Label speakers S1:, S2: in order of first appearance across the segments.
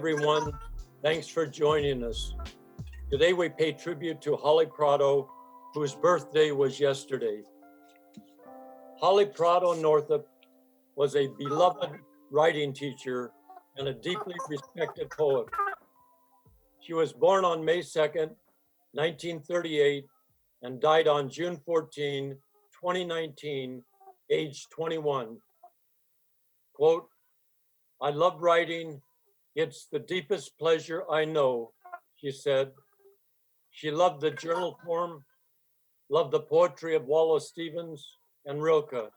S1: everyone. Thanks for joining us. Today we pay tribute to Holly Prado, whose birthday was yesterday. Holly Prado Northup was a beloved writing teacher and a deeply respected poet. She was born on May 2nd, 1938, and died on June 14, 2019, age 21. Quote, "I love writing. It's the deepest pleasure I know," she said. She loved the journal form, loved the poetry of Wallace Stevens and Rilke.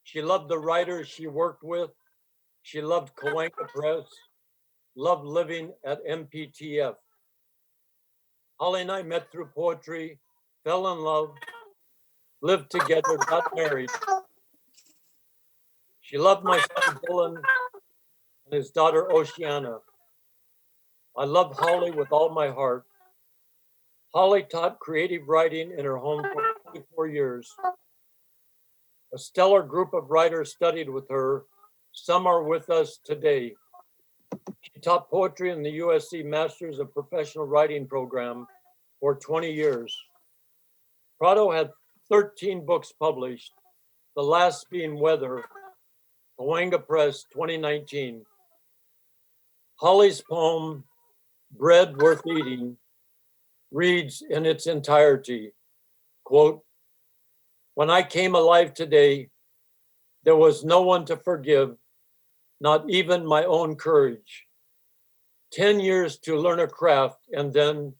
S1: She loved the writers she worked with. She loved Caowanga Press, loved living at MPTF. Holly and I met through poetry, fell in love, lived together, got married. She loved my son Dylan and his daughter Oceana. I love Holly with all my heart. Holly taught creative writing in her home for 24 years. A stellar group of writers studied with her. Some are with us today. She taught poetry in the USC Masters of Professional Writing program for 20 years. Prado had 13 books published, the last being Weather, Caowanga Press, 2019. Holly's poem, Bread Worth Eating, reads in its entirety, quote, "When I came alive today, there was no one to forgive, not even my own courage. 10 years to learn a craft and then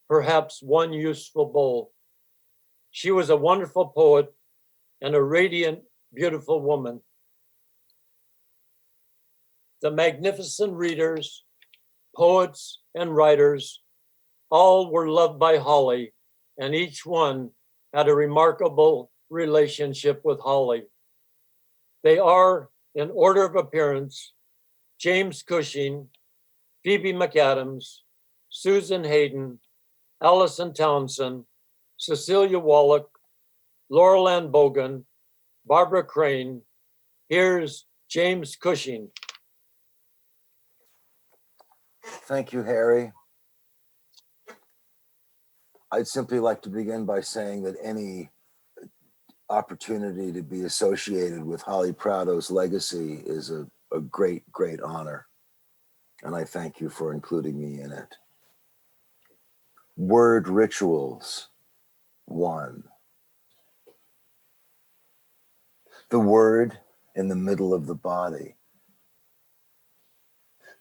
S1: perhaps one useful bowl. She was a wonderful poet and a radiant, beautiful woman." The magnificent readers, poets, and writers all were loved by Holly, and each one had a remarkable relationship with Holly. They are, in order of appearance, James Cushing, Phoebe McAdams, Susan Hayden, Allison Thompson, Cecilia Wallach, Laurel Ann Bogan, Barbara Crane. Here's James Cushing.
S2: Thank you, Harry. I'd simply like to begin by saying that any opportunity to be associated with Holly Prado's legacy is a great, great honor. And I thank you for including me in it. Word rituals, 1. The word in the middle of the body.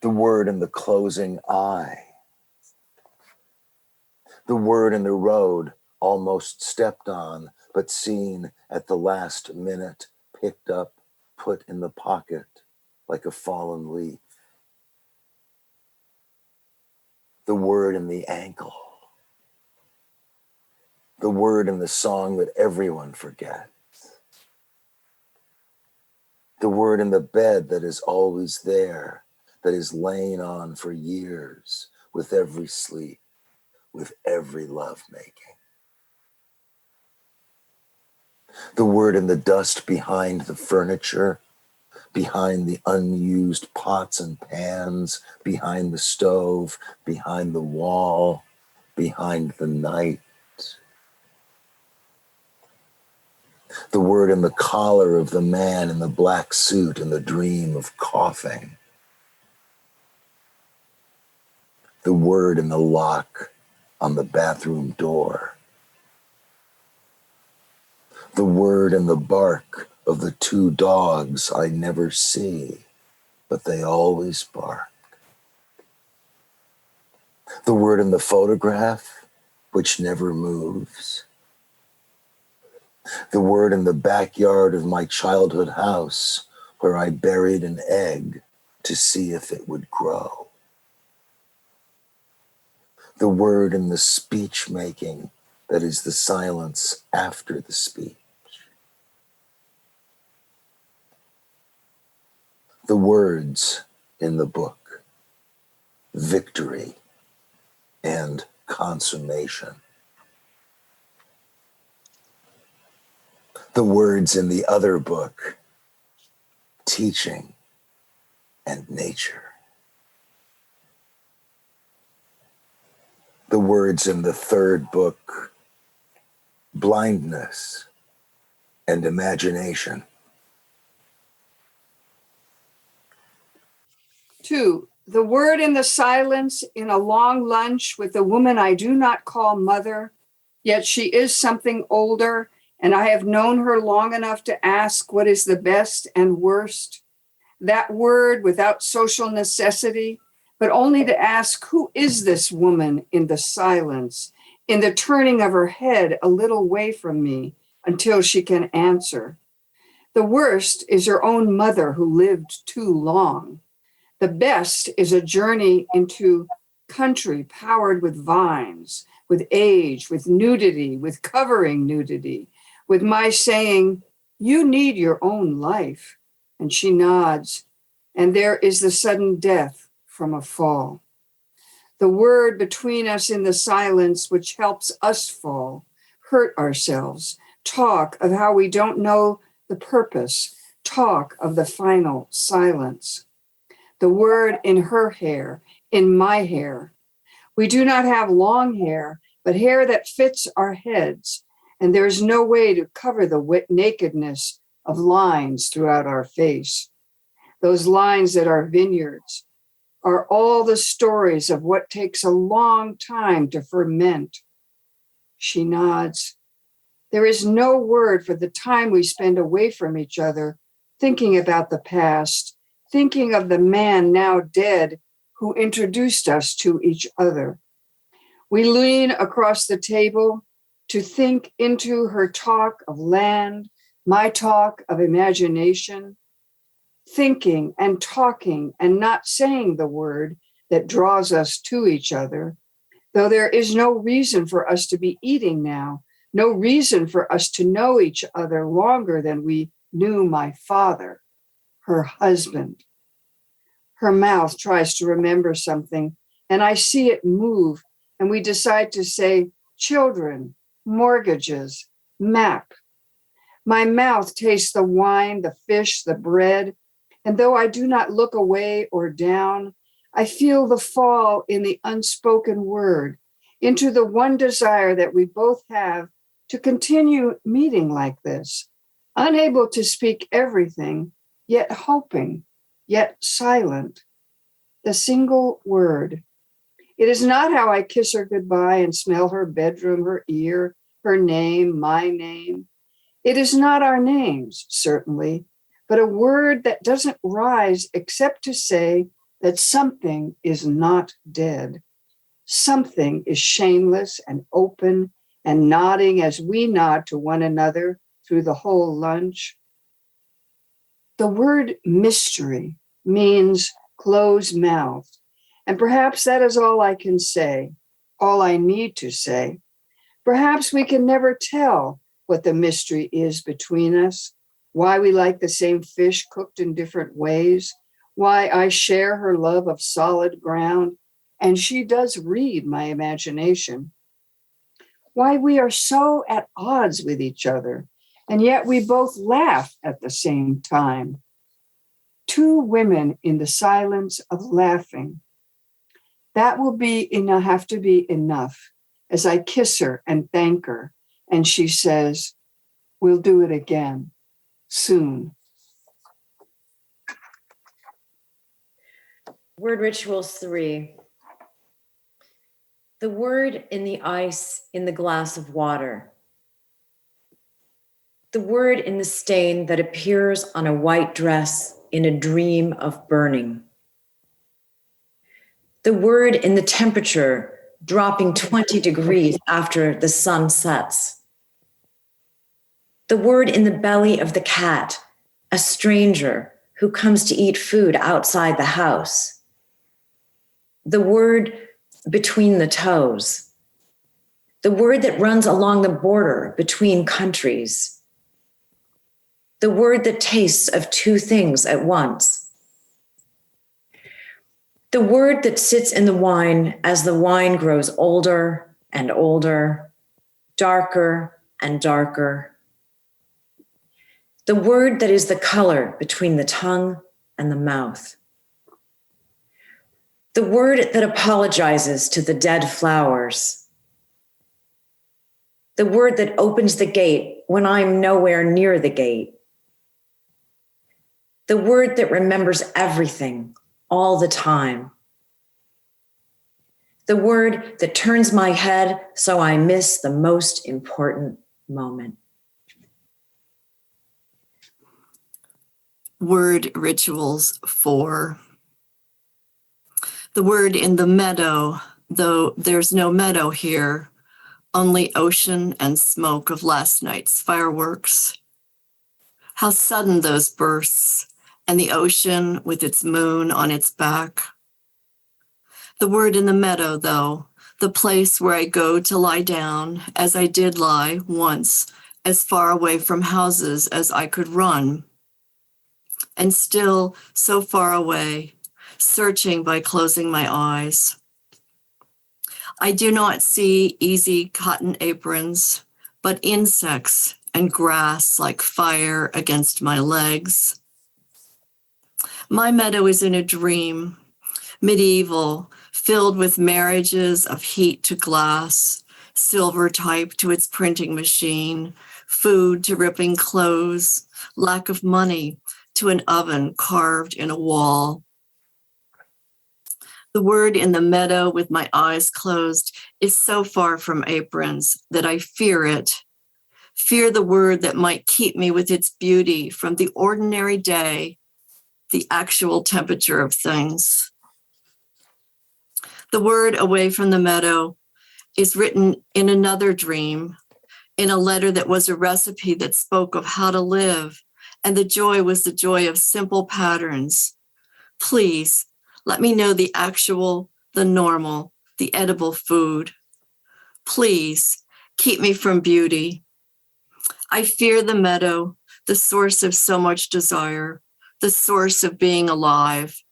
S2: The word in the closing eye. The word in the road almost stepped on, but seen at the last minute, picked up, put in the pocket like a fallen leaf. The word in the ankle. The word in the song that everyone forgets. The word in the bed that is always there, that is lain on for years with every sleep, with every lovemaking. The word in the dust behind the furniture, behind the unused pots and pans, behind the stove, behind the wall, behind the night. The word in the collar of the man in the black suit and the dream of coughing. The word in the lock on the bathroom door. The word in the bark of the 2 dogs I never see, but they always bark. The word in the photograph, which never moves. The word in the backyard of my childhood house, where I buried an egg to see if it would grow. The word in the speech making that is the silence after the speech. The words in the book, victory and consummation. The words in the other book, teaching and nature. the words in the third book, blindness and imagination.
S3: 2, the word in the silence in a long lunch with a woman I do not call mother, yet she is something older, and I have known her long enough to ask what is the best and worst. That word without social necessity, but only to ask, who is this woman in the silence, in the turning of her head a little way from me until she can answer. The worst is her own mother who lived too long. The best is a journey into country powered with vines, with age, with nudity, with covering nudity, with my saying, you need your own life. And she nods, and there is the sudden death from a fall. The word between us in the silence, which helps us fall, hurt ourselves, talk of how we don't know the purpose, talk of the final silence. The word in her hair, in my hair. We do not have long hair, but hair that fits our heads, and there is no way to cover the nakedness of lines throughout our face. Those lines that are vineyards are all the stories of what takes a long time to ferment. She nods. There is no word for the time we spend away from each other, thinking about the past, thinking of the man now dead who introduced us to each other. We lean across the table to think into her talk of land, my talk of imagination, thinking and talking and not saying the word that draws us to each other, though there is no reason for us to be eating now, no reason for us to know each other longer than we knew my father, her husband. Her mouth tries to remember something, and I see it move, and we decide to say children, mortgages, map. My mouth tastes the wine, the fish, the bread, and though I do not look away or down, I feel the fall in the unspoken word, into the one desire that we both have to continue meeting like this, unable to speak everything, yet hoping, yet silent. The single word. It is not how I kiss her goodbye and smell her bedroom, her ear, her name, my name. It is not our names, certainly, but a word that doesn't rise except to say that something is not dead. Something is shameless and open and nodding as we nod to one another through the whole lunch. The word mystery means closed mouth, and perhaps that is all I can say, all I need to say. Perhaps we can never tell what the mystery is between us, why we like the same fish cooked in different ways, why I share her love of solid ground, and she does read my imagination, why we are so at odds with each other, and yet we both laugh at the same time. Two women in the silence of laughing. That will have to be enough as I kiss her and thank her, and she says, we'll do it again, soon.
S4: Word Rituals 3. The word in the ice in the glass of water. The word in the stain that appears on a white dress in a dream of burning. The word in the temperature dropping 20 degrees after the sun sets. The word in the belly of the cat, a stranger who comes to eat food outside the house. The word between the toes. The word that runs along the border between countries. The word that tastes of two things at once. The word that sits in the wine as the wine grows older and older, darker and darker. The word that is the color between the tongue and the mouth. The word that apologizes to the dead flowers. The word that opens the gate when I'm nowhere near the gate. The word that remembers everything all the time. The word that turns my head so I miss the most important moment.
S5: Word rituals 4. The word in the meadow, though there's no meadow here, only ocean and smoke of last night's fireworks. How sudden those bursts, and the ocean with its moon on its back. The word in the meadow, though, the place where I go to lie down, as I did lie once, as far away from houses as I could run. And still so far away, searching by closing my eyes. I do not see easy cotton aprons, but insects and grass like fire against my legs. My meadow is in a dream, medieval, filled with marriages of heat to glass, silver type to its printing machine, food to ripping clothes, lack of money to an oven carved in a wall. The word in the meadow with my eyes closed is so far from aprons that I fear it. Fear the word that might keep me with its beauty from the ordinary day, the actual temperature of things. The word away from the meadow is written in another dream, in a letter that was a recipe that spoke of how to live, and the joy was the joy of simple patterns. Please, let me know the actual, the normal, the edible food. Please, keep me from beauty. I fear the meadow, the source of so much desire, the source of being alive,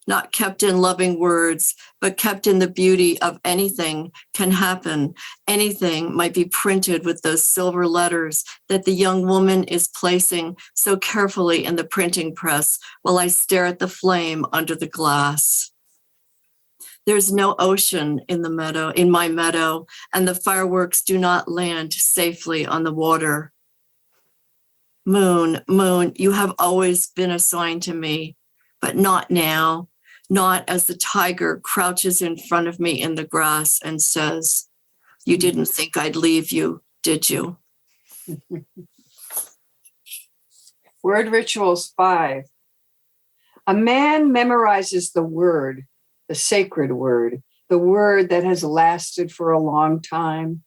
S5: not kept in loving words, but kept in the beauty of anything can happen. Anything might be printed with those silver letters that the young woman is placing so carefully in the printing press while I stare at the flame under the glass. There's no ocean in the meadow, in my meadow, and the fireworks do not land safely on the water. Moon, moon, you have always been a sign to me, but not now. Not as the tiger crouches in front of me in the grass and says, "You didn't think I'd leave you, did you?"
S3: Word rituals 5. A man memorizes the word, the sacred word, the word that has lasted for a long time.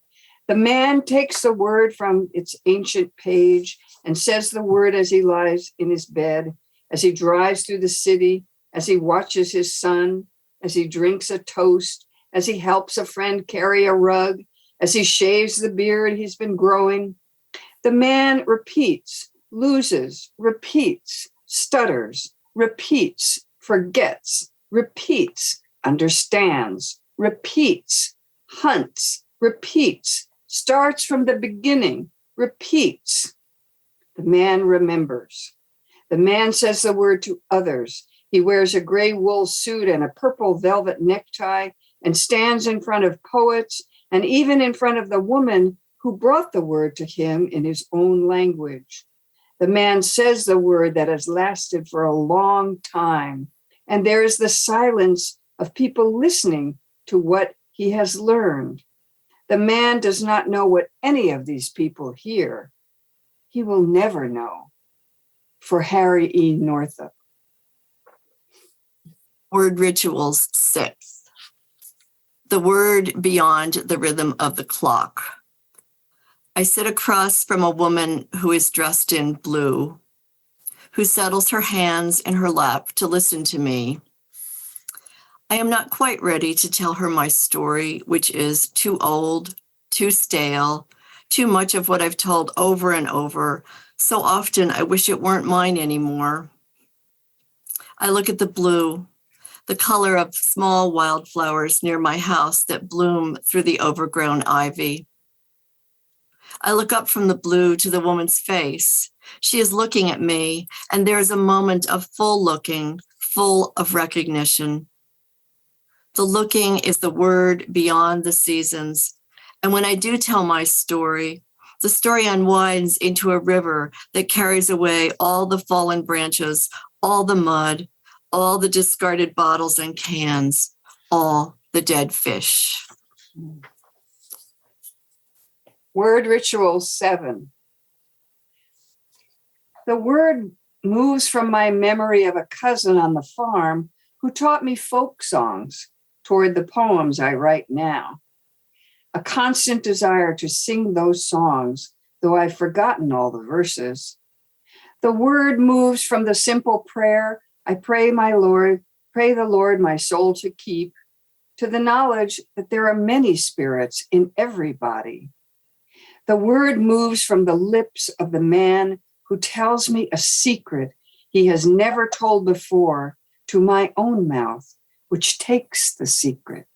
S3: The man takes the word from its ancient page and says the word as he lies in his bed, as he drives through the city, as he watches his son, as he drinks a toast, as he helps a friend carry a rug, as he shaves the beard he's been growing. The man repeats, loses, repeats, stutters, repeats, forgets, repeats, understands, repeats, hunts, repeats, starts from the beginning, repeats. The man remembers. The man says the word to others. He wears a gray wool suit and a purple velvet necktie and stands in front of poets and even in front of the woman who brought the word to him in his own language. The man says the word that has lasted for a long time, and there is the silence of people listening to what he has learned. The man does not know what any of these people hear. He will never know. For Harry E. Northup.
S5: Word rituals 6. The word beyond the rhythm of the clock. I sit across from a woman who is dressed in blue, who settles her hands in her lap to listen to me. I am not quite ready to tell her my story, which is too old, too stale, too much of what I've told over and over. So often I wish it weren't mine anymore. I look at the blue, the color of small wildflowers near my house that bloom through the overgrown ivy. I look up from the blue to the woman's face. She is looking at me, and there is a moment of full looking, full of recognition. The looking is the word beyond the seasons. And when I do tell my story, the story unwinds into a river that carries away all the fallen branches, all the mud, all the discarded bottles and cans, all the dead fish.
S3: Word ritual 7. The word moves from my memory of a cousin on the farm who taught me folk songs toward the poems I write now. A constant desire to sing those songs, though I've forgotten all the verses. The word moves from the simple prayer, I pray the Lord my soul to keep, to the knowledge that there are many spirits in everybody. The word moves from the lips of the man who tells me a secret he has never told before to my own mouth, which takes the secret.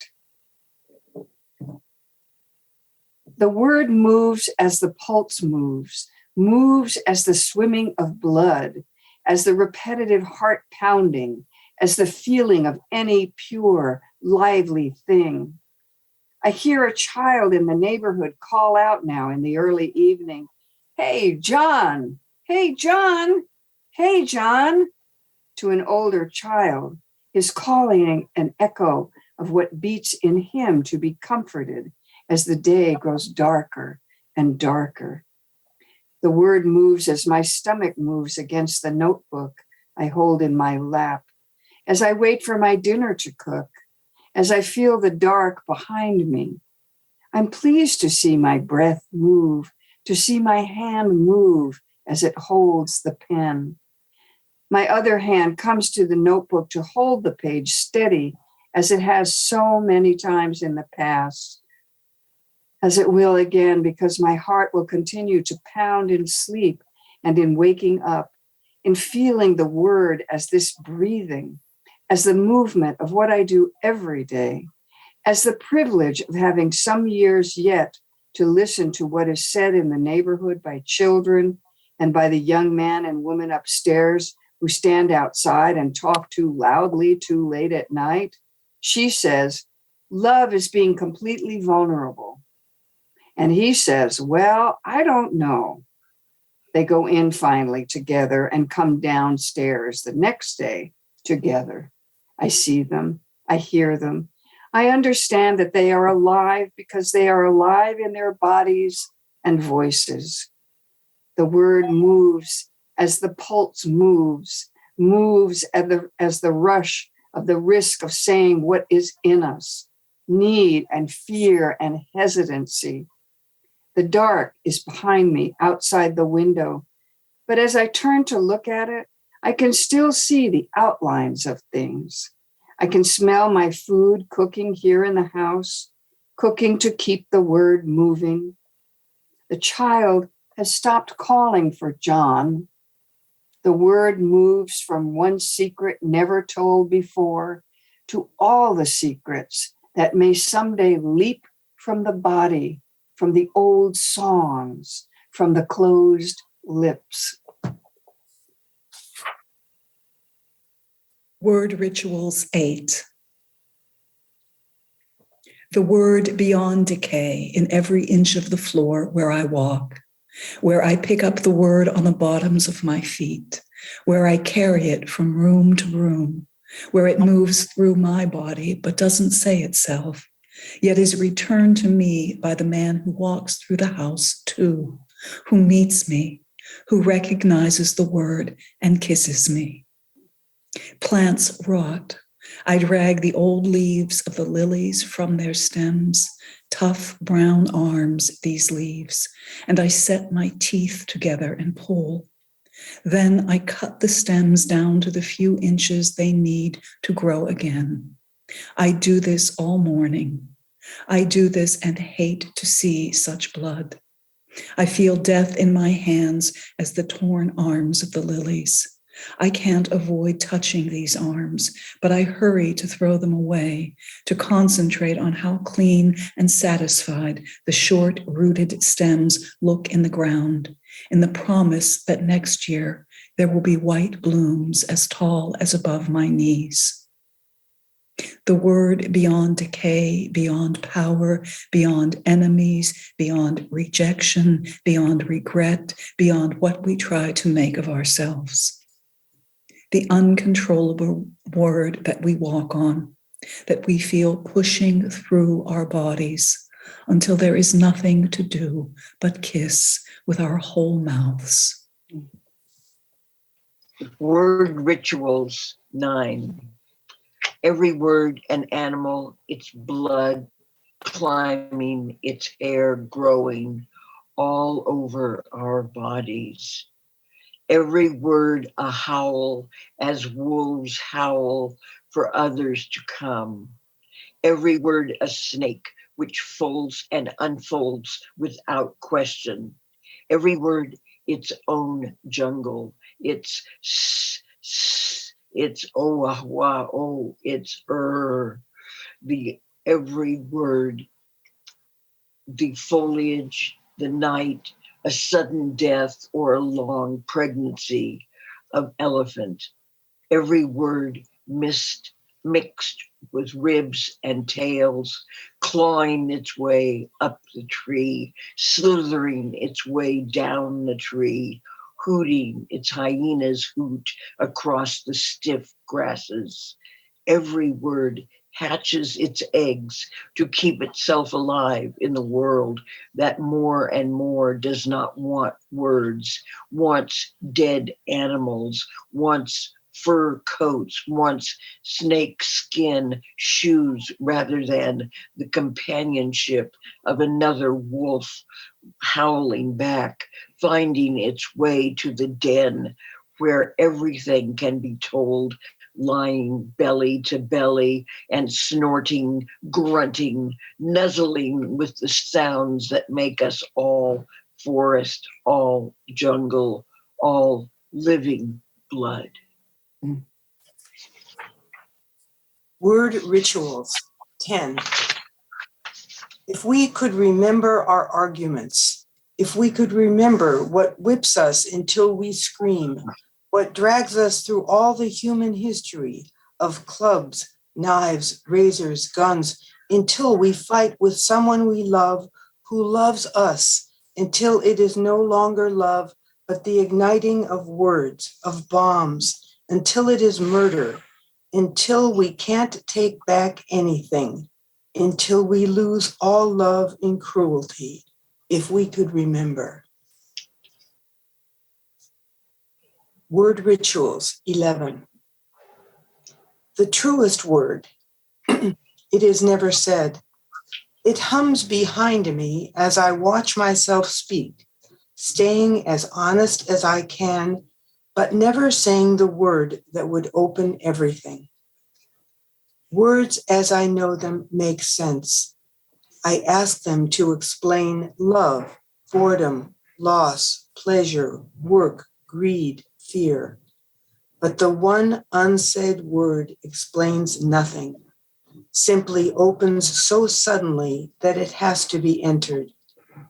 S3: The word moves as the pulse moves as the swimming of blood, as the repetitive heart pounding, as the feeling of any pure, lively thing. I hear a child in the neighborhood call out now in the early evening, "Hey, John, hey, John, hey, John," to an older child, his calling an echo of what beats in him to be comforted as the day grows darker and darker. The word moves as my stomach moves against the notebook I hold in my lap, as I wait for my dinner to cook, as I feel the dark behind me. I'm pleased to see my breath move, to see my hand move as it holds the pen. My other hand comes to the notebook to hold the page steady, as it has so many times in the past, as it will again, because my heart will continue to pound in sleep and in waking up, in feeling the word as this breathing, as the movement of what I do every day, as the privilege of having some years yet to listen to what is said in the neighborhood by children and by the young man and woman upstairs who stand outside and talk too loudly too late at night. She says, love is being completely vulnerable. And he says, well, I don't know. They go in finally together and come downstairs the next day together. I see them. I hear them. I understand that they are alive because they are alive in their bodies and voices. The word moves as the pulse moves as the rush of the risk of saying what is in us, need and fear and hesitancy. The dark is behind me outside the window, but as I turn to look at it, I can still see the outlines of things. I can smell my food cooking here in the house, cooking to keep the word moving. The child has stopped calling for John. The word moves from one secret never told before to all the secrets that may someday leap from the body, from the old songs, from the closed lips.
S6: Word Rituals 8. The word beyond decay in every inch of the floor where I walk, where I pick up the word on the bottoms of my feet, where I carry it from room to room, where it moves through my body but doesn't say itself, yet is returned to me by the man who walks through the house too, who meets me, who recognizes the word and kisses me. Plants rot. I drag the old leaves of the lilies from their stems, tough brown arms, these leaves, and I set my teeth together and pull. Then I cut the stems down to the few inches they need to grow again. I do this all morning. I do this and hate to see such blood. I feel death in my hands as the torn arms of the lilies. I can't avoid touching these arms, but I hurry to throw them away, to concentrate on how clean and satisfied the short-rooted stems look in the ground, in the promise that next year there will be white blooms as tall as above my knees. The word beyond decay, beyond power, beyond enemies, beyond rejection, beyond regret, beyond what we try to make of ourselves. The uncontrollable word that we walk on, that we feel pushing through our bodies until there is nothing to do but kiss with our whole mouths.
S7: Word rituals, 9. Every word an animal, its blood climbing, its hair growing all over our bodies. Every word a howl as wolves howl for others to come. Every word a snake which folds and unfolds without question. Every word its own jungle, its it's oh ah wah oh, it's the every word, the foliage, the night, a sudden death or a long pregnancy of elephant. Every word mixed with ribs and tails, clawing its way up the tree, slithering its way down the tree, hooting its hyena's hoot across the stiff grasses. Every word hatches its eggs to keep itself alive in the world that more and more does not want words, wants dead animals, wants fur coats, wants snake skin shoes rather than the companionship of another wolf howling back, finding its way to the den where everything can be told, lying belly to belly and snorting, grunting, nuzzling with the sounds that make us all forest, all jungle, all living blood.
S8: Word rituals, 10. If we could remember our arguments, if we could remember what whips us until we scream, what drags us through all the human history of clubs, knives, razors, guns, until we fight with someone we love who loves us, until it is no longer love, but the igniting of words, of bombs, until it is murder, until we can't take back anything, until we lose all love in cruelty, if we could remember. Word rituals, 11. The truest word, it is never said. It hums behind me as I watch myself speak, staying as honest as I can, but never saying the word that would open everything. Words as I know them make sense. I ask them to explain love, boredom, loss, pleasure, work, greed, fear. But the one unsaid word explains nothing, simply opens so suddenly that it has to be entered.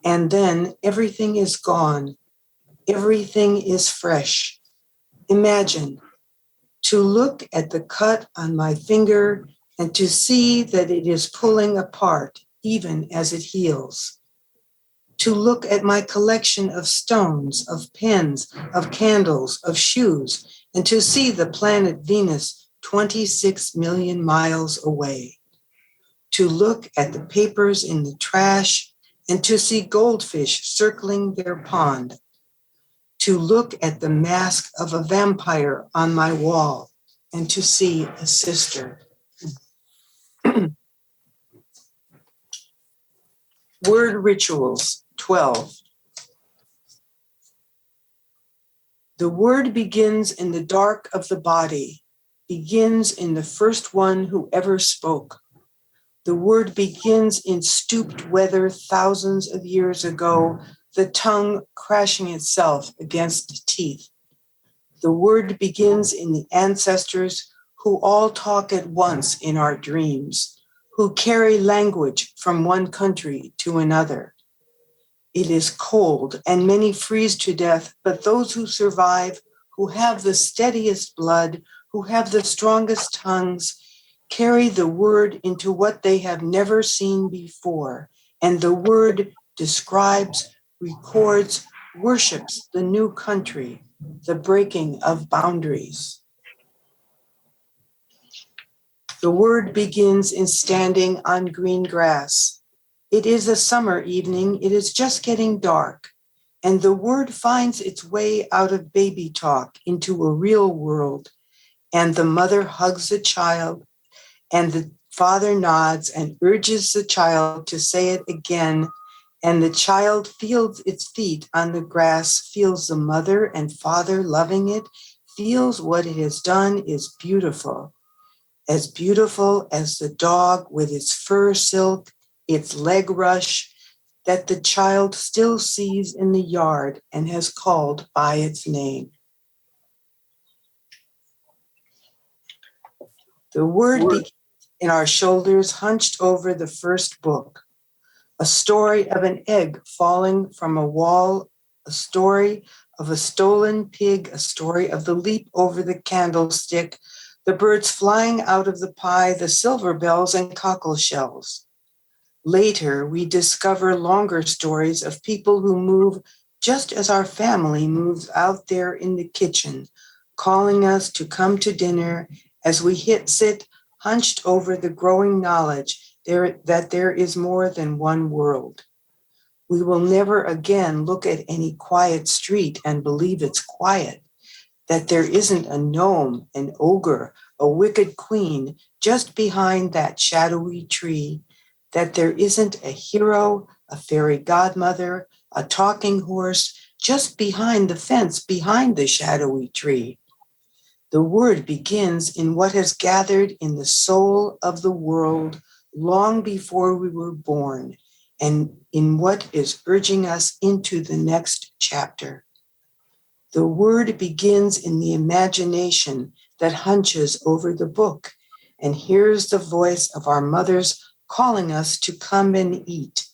S8: And then everything is gone. Everything is fresh. Imagine to look at the cut on my finger and to see that it is pulling apart even as it heals. To look at my collection of stones, of pens, of candles, of shoes, and to see the planet Venus 26 million miles away. To look at the papers in the trash and to see goldfish circling their pond. To look at the mask of a vampire on my wall and to see a sister. Word rituals, 12. The word begins in the dark of the body, begins in the first one who ever spoke. The word begins in stooped weather thousands of years ago, the tongue crashing itself against teeth. The word begins in the ancestors who all talk at once in our dreams, who carry language from one country to another. It is cold and many freeze to death, but those who survive, who have the steadiest blood, who have the strongest tongues, carry the word into what they have never seen before. And the word describes, records, worships the new country, the breaking of boundaries. The word begins in standing on green grass. It is a summer evening. It is just getting dark. And the word finds its way out of baby talk into a real world. And the mother hugs the child, and the father nods and urges the child to say it again. And the child feels its feet on the grass, feels the mother and father loving it, feels what it has done is beautiful as the dog with its fur silk, its leg rush, that the child still sees in the yard and has called by its name. The word begins in our shoulders, hunched over the first book. A story of an egg falling from a wall, a story of a stolen pig, a story of the leap over the candlestick, the birds flying out of the pie, the silver bells and cockle shells. Later, we discover longer stories of people who move just as our family moves out there in the kitchen, calling us to come to dinner as we sit hunched over the growing knowledge that there is more than one world. We will never again look at any quiet street and believe it's quiet, that there isn't a gnome, an ogre, a wicked queen just behind that shadowy tree, that there isn't a hero, a fairy godmother, a talking horse just behind the fence, behind the shadowy tree. The word begins in what has gathered in the soul of the world long before we were born, and in what is urging us into the next chapter. The word begins in the imagination that hunches over the book and hears the voice of our mothers calling us to come and eat.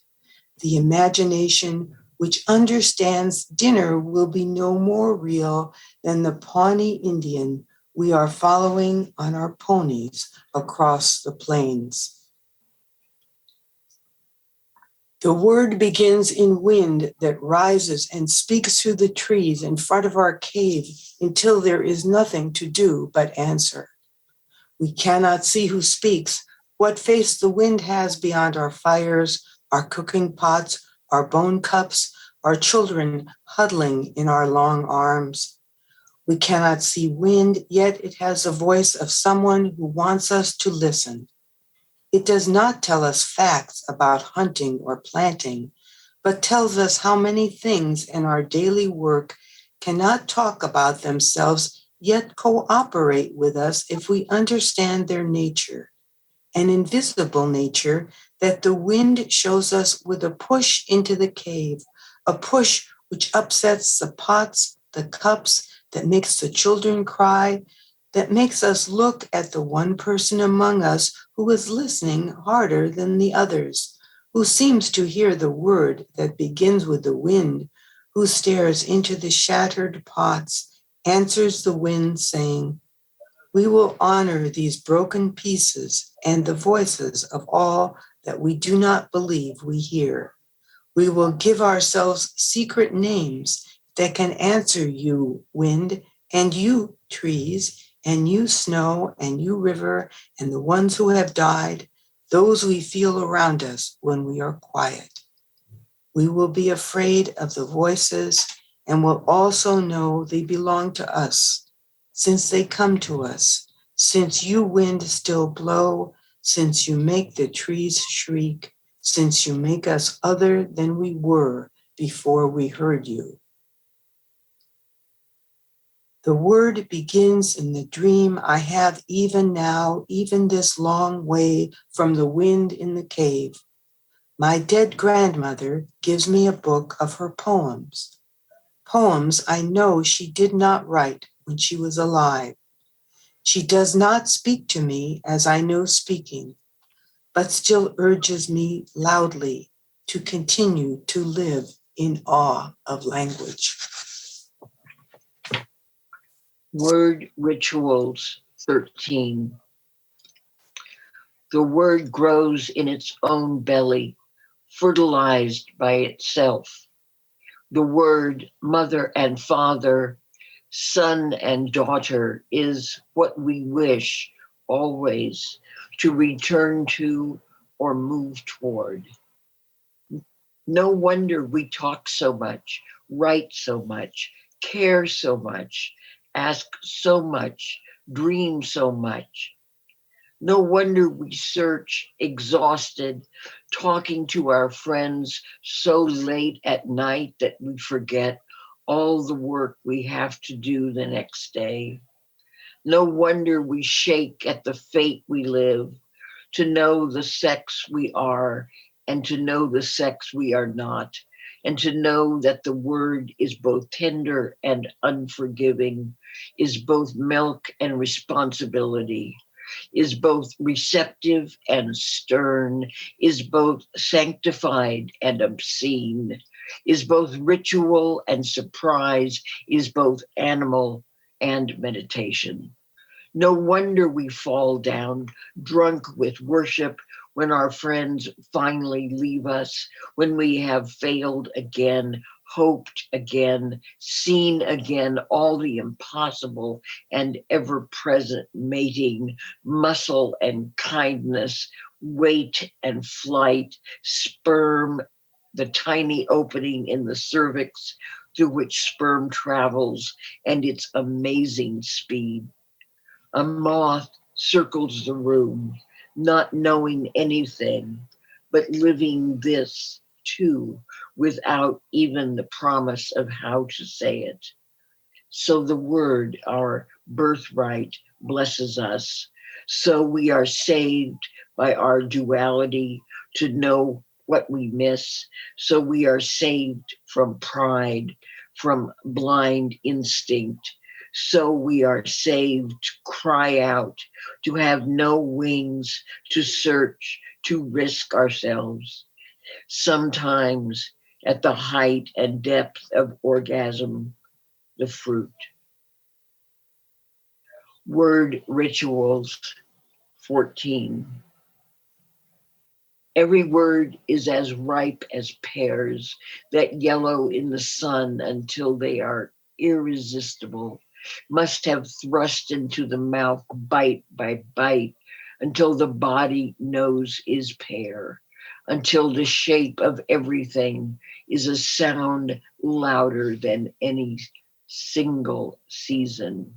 S8: The imagination which understands dinner will be no more real than the Pawnee Indian we are following on our ponies across the plains. The word begins in wind that rises and speaks through the trees in front of our cave until there is nothing to do but answer. We cannot see who speaks, what face the wind has beyond our fires, our cooking pots, our bone cups, our children huddling in our long arms. We cannot see wind, yet it has the voice of someone who wants us to listen. It does not tell us facts about hunting or planting, but tells us how many things in our daily work cannot talk about themselves, yet cooperate with us if we understand their nature, an invisible nature that the wind shows us with a push into the cave, a push which upsets the pots, the cups, that makes the children cry, that makes us look at the one person among us who is listening harder than the others, who seems to hear the word that begins with the wind, who stares into the shattered pots, answers the wind saying, "We will honor these broken pieces and the voices of all that we do not believe we hear. We will give ourselves secret names that can answer you, wind, and you, trees, and you, snow, and you, river, and the ones who have died, those we feel around us when we are quiet. We will be afraid of the voices and will also know they belong to us, since they come to us, since you, wind, still blow, since you make the trees shriek, since you make us other than we were before we heard you. The word begins in the dream I have even now, even this long way from the wind in the cave. My dead grandmother gives me a book of her poems. Poems I know she did not write when she was alive. She does not speak to me as I know speaking, but still urges me loudly to continue to live in awe of language.
S7: Word rituals 13. The word grows in its own belly, fertilized by itself. The word mother and father, son and daughter is what we wish always to return to or move toward. No wonder we talk so much, write so much, care so much, ask so much, dream so much. No wonder we search exhausted, talking to our friends so late at night that we forget all the work we have to do the next day. No wonder we shake at the fate we live, to know the sex we are and to know the sex we are not, and to know that the word is both tender and unforgiving, is both milk and responsibility, is both receptive and stern, is both sanctified and obscene, is both ritual and surprise, is both animal and meditation. No wonder we fall down, drunk with worship, when our friends finally leave us, when we have failed again, hoped again, seen again all the impossible and ever-present mating, muscle and kindness, weight and flight, sperm, the tiny opening in the cervix through which sperm travels, and its amazing speed. A moth circles the room, not knowing anything, but living this too, without even the promise of how to say it. So the word, our birthright, blesses us. So we are saved by our duality to know what we miss. So we are saved from pride, from blind instinct. So we are saved to cry out, to have no wings, to search, to risk ourselves. Sometimes at the height and depth of orgasm, the fruit. Word rituals, 14. Every word is as ripe as pears that yellow in the sun until they are irresistible, must have thrust into the mouth bite by bite until the body knows is pear, until the shape of everything is a sound louder than any single season.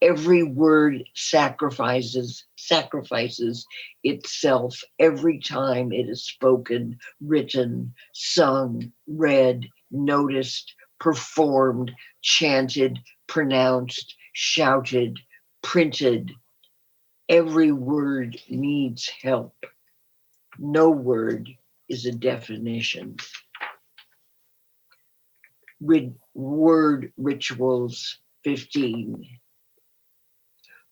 S7: Every word sacrifices itself every time it is spoken, written, sung, read, noticed, performed, chanted, pronounced, shouted, printed. Every word needs help. No word is a definition. Word rituals, 15.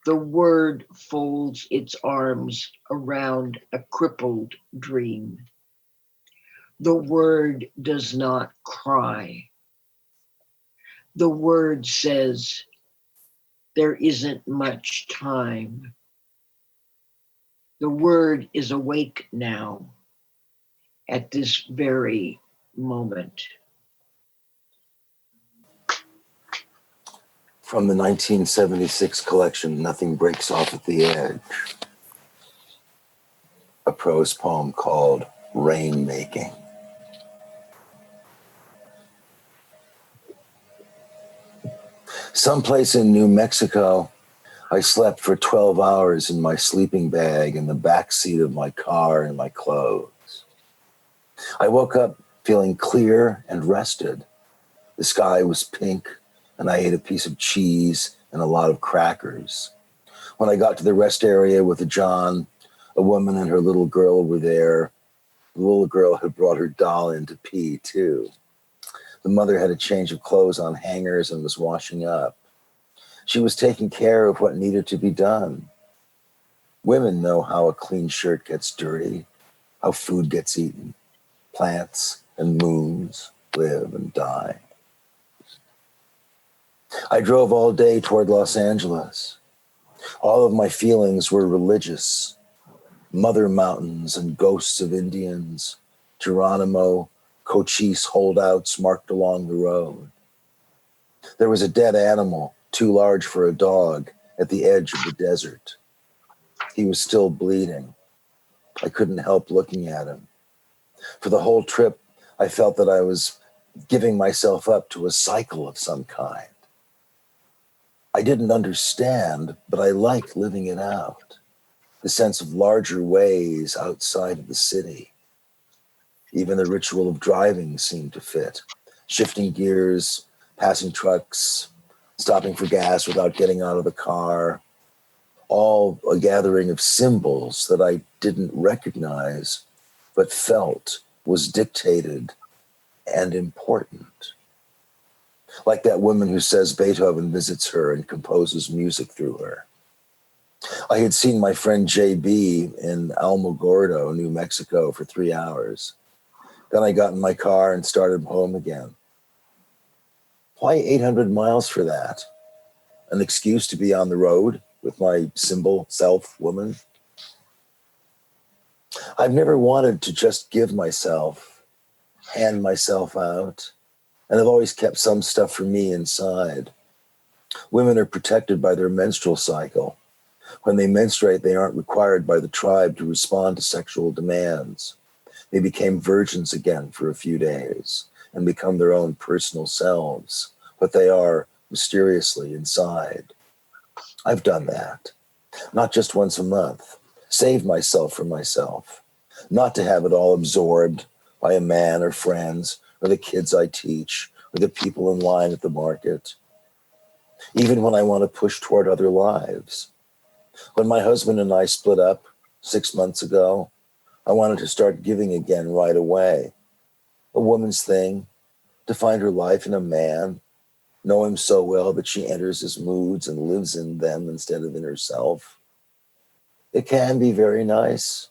S7: The word folds its arms around a crippled dream. The word does not cry. The word says, there isn't much time. The word is awake now at this very moment.
S2: From the 1976 collection, Nothing Breaks Off at the Edge, a prose poem called Rainmaking. Someplace in New Mexico, I slept for 12 hours in my sleeping bag in the back seat of my car in my clothes. I woke up feeling clear and rested. The sky was pink, and I ate a piece of cheese and a lot of crackers. When I got to the rest area with John, a woman and her little girl were there. The little girl had brought her doll in to pee, too. The mother had a change of clothes on hangers and was washing up. She was taking care of what needed to be done. Women know how a clean shirt gets dirty, how food gets eaten, plants and moons live and die. I drove all day toward Los Angeles. All of my feelings were religious. Mother Mountains and ghosts of Indians, Geronimo, Cochise holdouts marked along the road. There was a dead animal, too large for a dog, at the edge of the desert. He was still bleeding. I couldn't help looking at him. For the whole trip, I felt that I was giving myself up to a cycle of some kind. I didn't understand, but I liked living it out. The sense of larger ways outside of the city. Even the ritual of driving seemed to fit. Shifting gears, passing trucks, stopping for gas without getting out of the car. All a gathering of symbols that I didn't recognize, but felt was dictated and important. Like that woman who says Beethoven visits her and composes music through her. I had seen my friend JB in Alamogordo, New Mexico for 3 hours. Then I got in my car and started home again. Why 800 miles for that? An excuse to be on the road with my symbol self woman? I've never wanted to just give myself, hand myself out, and I've always kept some stuff for me inside. Women are protected by their menstrual cycle. When they menstruate, they aren't required by the tribe to respond to sexual demands. They became virgins again for a few days and become their own personal selves, but they are mysteriously inside. I've done that, not just once a month, saved myself from myself, not to have it all absorbed by a man or friends or the kids I teach or the people in line at the market. Even when I want to push toward other lives. When my husband and I split up 6 months ago, I wanted to start giving again right away. A woman's thing, to find her life in a man, know him so well that she enters his moods and lives in them instead of in herself. It can be very nice.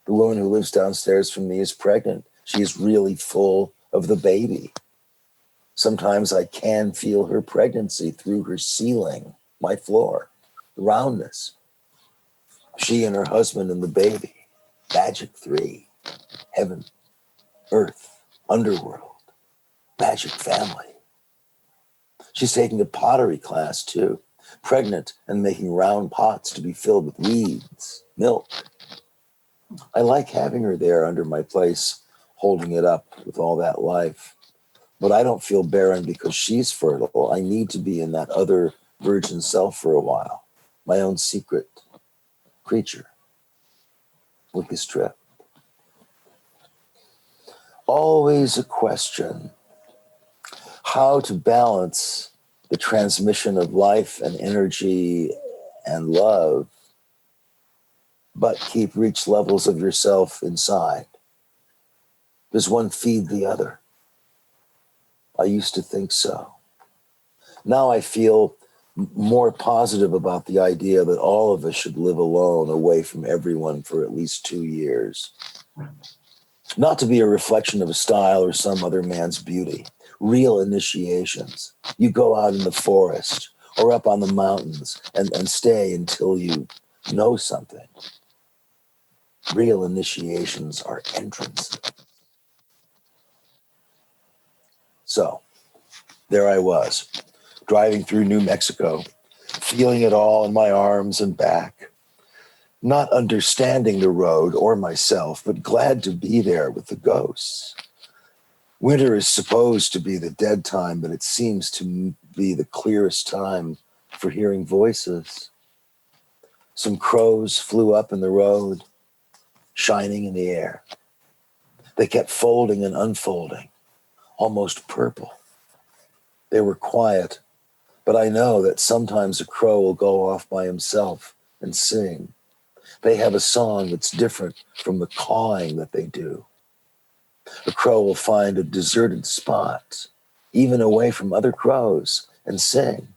S2: The woman who lives downstairs from me is pregnant. She is really full of the baby. Sometimes I can feel her pregnancy through her ceiling, my floor, the roundness. She and her husband and the baby. Magic 3. Heaven, earth, underworld. Magic family. She's taking a pottery class too. Pregnant and making round pots to be filled with weeds, milk. I like having her there under my place, holding it up with all that life. But I don't feel barren because she's fertile. I need to be in that other virgin self for a while. My own secret creature with this trip. Always a question. How to balance the transmission of life and energy and love, but keep reach levels of yourself inside. Does one feed the other? I used to think so. Now I feel more positive about the idea that all of us should live alone, away from everyone for at least 2 years. Not to be a reflection of a style or some other man's beauty. Real initiations. You go out in the forest or up on the mountains and stay until you know something. Real initiations are entrances. So, there I was, driving through New Mexico, feeling it all in my arms and back, not understanding the road or myself, but glad to be there with the ghosts. Winter is supposed to be the dead time, but it seems to be the clearest time for hearing voices. Some crows flew up in the road, shining in the air. They kept folding and unfolding, almost purple. They were quiet, but I know that sometimes a crow will go off by himself and sing. They have a song that's different from the cawing that they do. A crow will find a deserted spot, even away from other crows, and sing.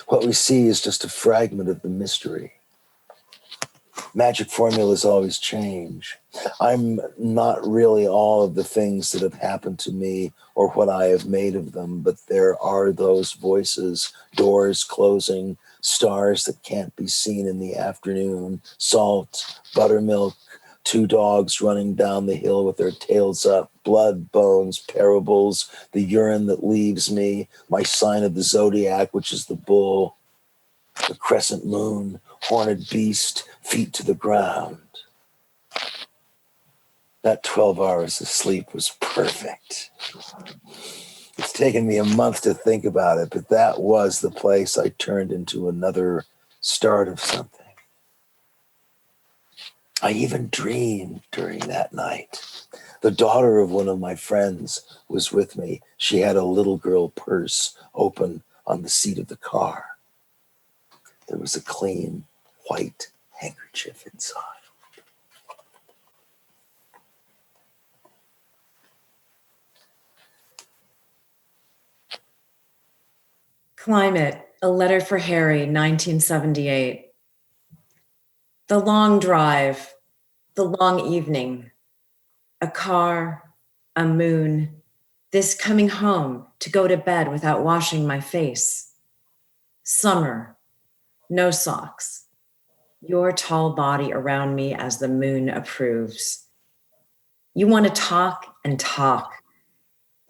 S2: What we see is just a fragment of the mystery. Magic formulas always change. I'm not really all of the things that have happened to me or what I have made of them, but there are those voices, doors closing, stars that can't be seen in the afternoon, salt, buttermilk, 2 dogs running down the hill with their tails up, blood, bones, parables, the urine that leaves me, my sign of the zodiac, which is the bull, the crescent moon, horned beast, feet to the ground. That 12 hours of sleep was perfect. It's taken me a month to think about it, but that was the place I turned into another start of something. I even dreamed during that night. The daughter of one of my friends was with me. She had a little girl purse open on the seat of the car. There was a clean white handkerchief inside.
S4: Climate, a letter for Harry, 1978. The long drive, the long evening, a car, a moon, this coming home to go to bed without washing my face. Summer, no socks, your tall body around me as the moon approves. You want to talk and talk.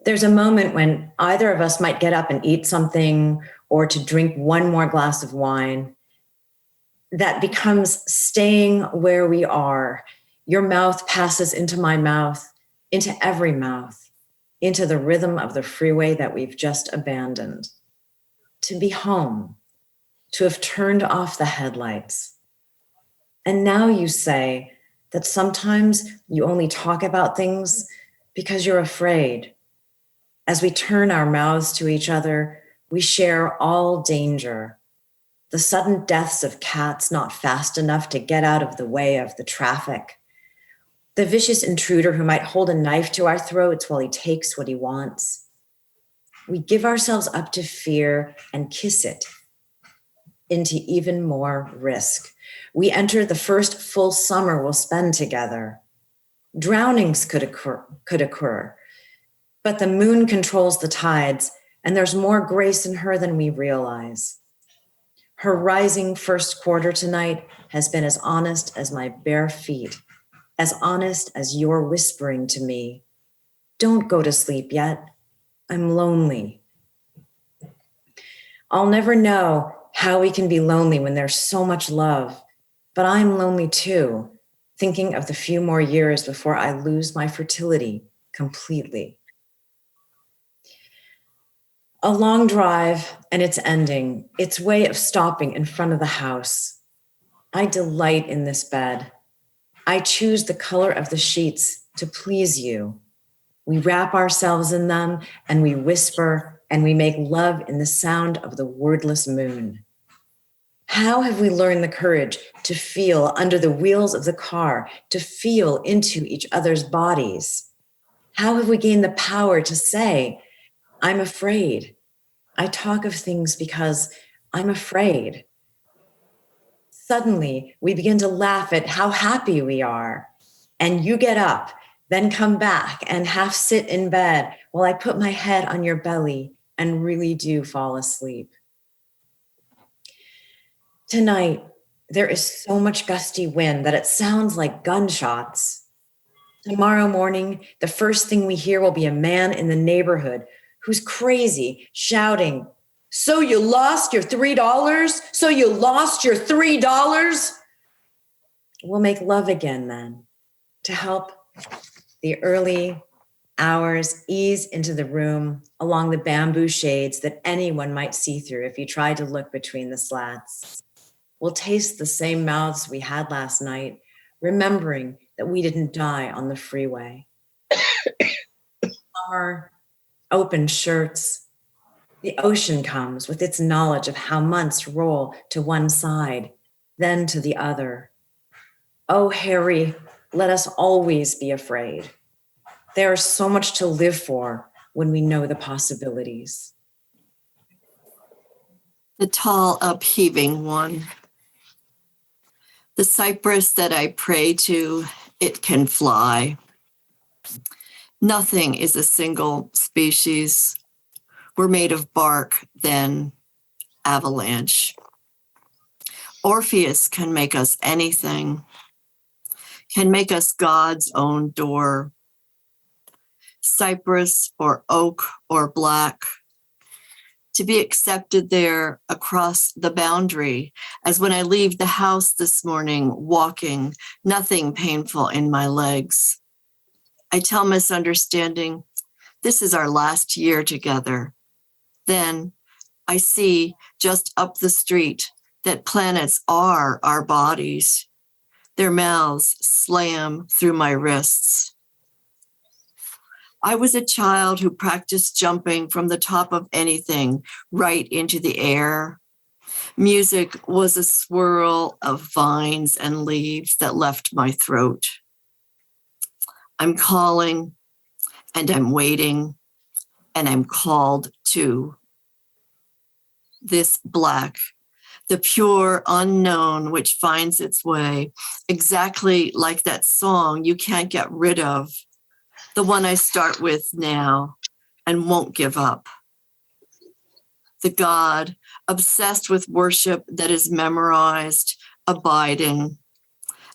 S4: There's a moment when either of us might get up and eat something or to drink one more glass of wine. That becomes staying where we are. Your mouth passes into my mouth, into every mouth, into the rhythm of the freeway that we've just abandoned. To be home, to have turned off the headlights. And now you say that sometimes you only talk about things because you're afraid. As we turn our mouths to each other, we share all danger. The sudden deaths of cats not fast enough to get out of the way of the traffic. The vicious intruder who might hold a knife to our throats while he takes what he wants. We give ourselves up to fear and kiss it into even more risk. We enter the first full summer we'll spend together. Drownings could occur, but the moon controls the tides, and there's more grace in her than we realize. Her rising first quarter tonight has been as honest as my bare feet, as honest as you're whispering to me, don't go to sleep yet. I'm lonely. I'll never know how we can be lonely when there's so much love, but I'm lonely too, thinking of the few more years before I lose my fertility completely. A long drive and its ending, its way of stopping in front of the house. I delight in this bed. I choose the color of the sheets to please you. We wrap ourselves in them and we whisper and we make love in the sound of the wordless moon. How have we learned the courage to feel under the wheels of the car, to feel into each other's bodies? How have we gained the power to say, I'm afraid. I talk of things because I'm afraid. Suddenly, we begin to laugh at how happy we are. And you get up, then come back and half sit in bed while I put my head on your belly and really do fall asleep. Tonight, there is so much gusty wind that it sounds like gunshots. Tomorrow morning, the first thing we hear will be a man in the neighborhood who's crazy, shouting, so you lost your $3? So you lost your $3? We'll make love again then, to help the early hours ease into the room along the bamboo shades that anyone might see through if you tried to look between the slats. We'll taste the same mouths we had last night, remembering that we didn't die on the freeway. Summer, open shirts. The ocean comes with its knowledge of how months roll to one side, then to the other. Oh, Harry, let us always be afraid. There is so much to live for when we know the possibilities.
S5: The tall, upheaving one. The cypress that I pray to, it can fly. Nothing is a single species. We're made of bark, then avalanche. Orpheus can make us anything, can make us God's own door. Cypress or oak or black, to be accepted there across the boundary, as when I leave the house this morning, walking, nothing painful in my legs. I tell misunderstanding, this is our last year together. Then I see just up the street that planets are our bodies. Their mouths slam through my wrists. I was a child who practiced jumping from the top of anything right into the air. Music was a swirl of vines and leaves that left my throat. I'm calling and I'm waiting and I'm called to. This black, the pure unknown which finds its way, exactly like that song you can't get rid of, the one I start with now and won't give up. The God obsessed with worship that is memorized, abiding,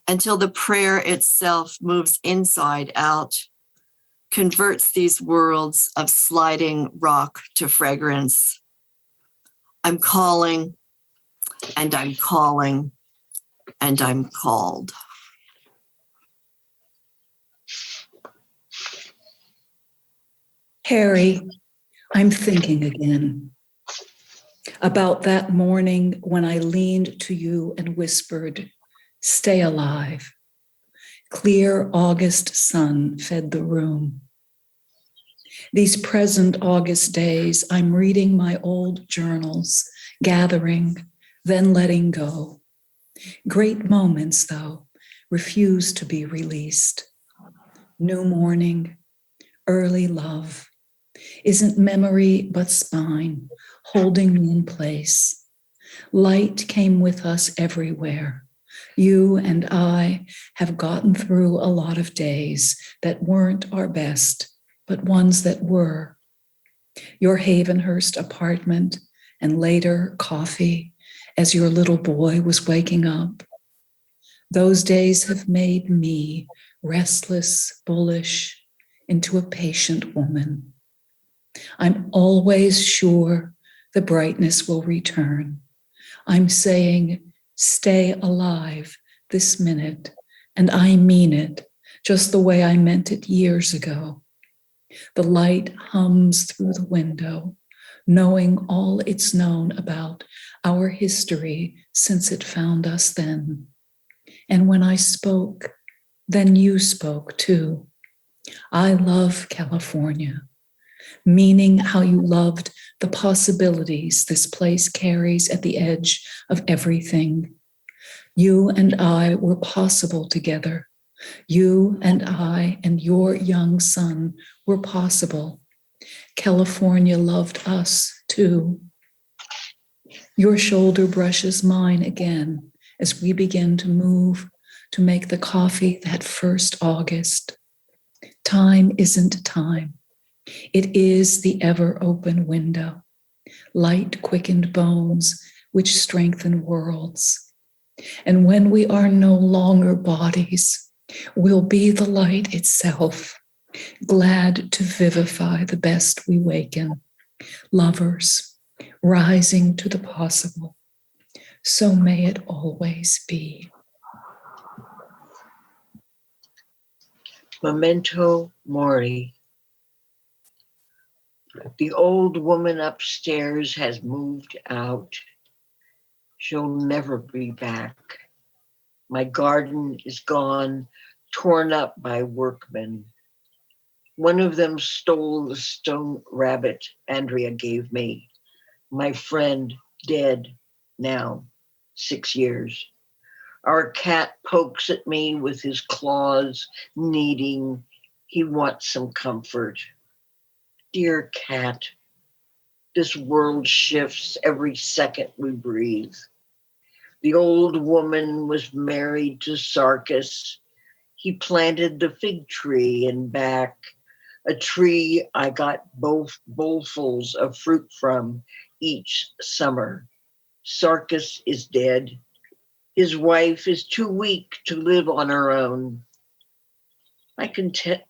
S5: until the prayer itself moves inside out, converts these worlds of sliding rock to fragrance. I'm calling, and I'm calling, and I'm called.
S6: Harry, I'm thinking again about that morning when I leaned to you and whispered, "Stay alive." Clear August sun fed the room. These present August days, I'm reading my old journals, gathering, then letting go. Great moments, though, refuse to be released. New morning, early love. Isn't memory but spine, holding me in place. Light came with us everywhere. You and I have gotten through a lot of days that weren't our best, but ones that were. Your Havenhurst apartment, and later coffee as your little boy was waking up. Those days have made me restless, bullish, into a patient woman. I'm always sure the brightness will return. I'm saying, stay alive this minute, and I mean it, just the way I meant it years ago. The light hums through the window, knowing all it's known about our history since it found us then. And when I spoke, then you spoke too. I love California, meaning how you loved the possibilities this place carries at the edge of everything. You and I were possible together. You and I and your young son were possible. California loved us too. Your shoulder brushes mine again as we begin to move to make the coffee that first August. Time isn't time. It is the ever-open window, light-quickened bones which strengthen worlds. And when we are no longer bodies, we'll be the light itself, glad to vivify the best we waken, lovers, rising to the possible. So may it always be.
S7: Memento Mori. The old woman upstairs has moved out. She'll never be back. My garden is gone, torn up by workmen. One of them stole the stone rabbit Andrea gave me. My friend, dead now, 6 years. Our cat pokes at me with his claws, needing. He wants some comfort. Dear cat, this world shifts every second we breathe. The old woman was married to Sarkis. He planted the fig tree in back, a tree I got both bowlfuls of fruit from each summer. Sarkis is dead. His wife is too weak to live on her own.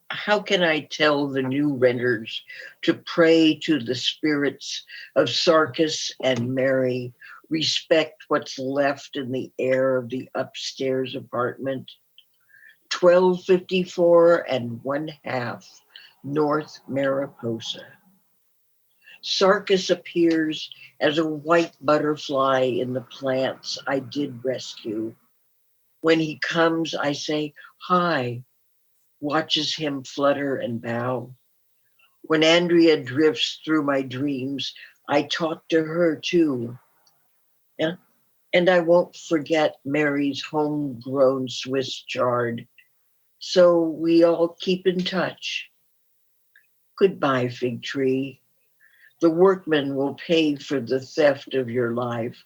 S7: How can I tell the new renters to pray to the spirits of Sarkis and Mary, respect what's left in the air of the upstairs apartment? 1254 1/2 North Mariposa. Sarkis appears as a white butterfly in the plants I did rescue. When he comes, I say, hi, watches him flutter and bow. When Andrea drifts through my dreams, I talk to her too. And I won't forget Mary's homegrown Swiss chard. So we all keep in touch. Goodbye, fig tree. The workman will pay for the theft of your life,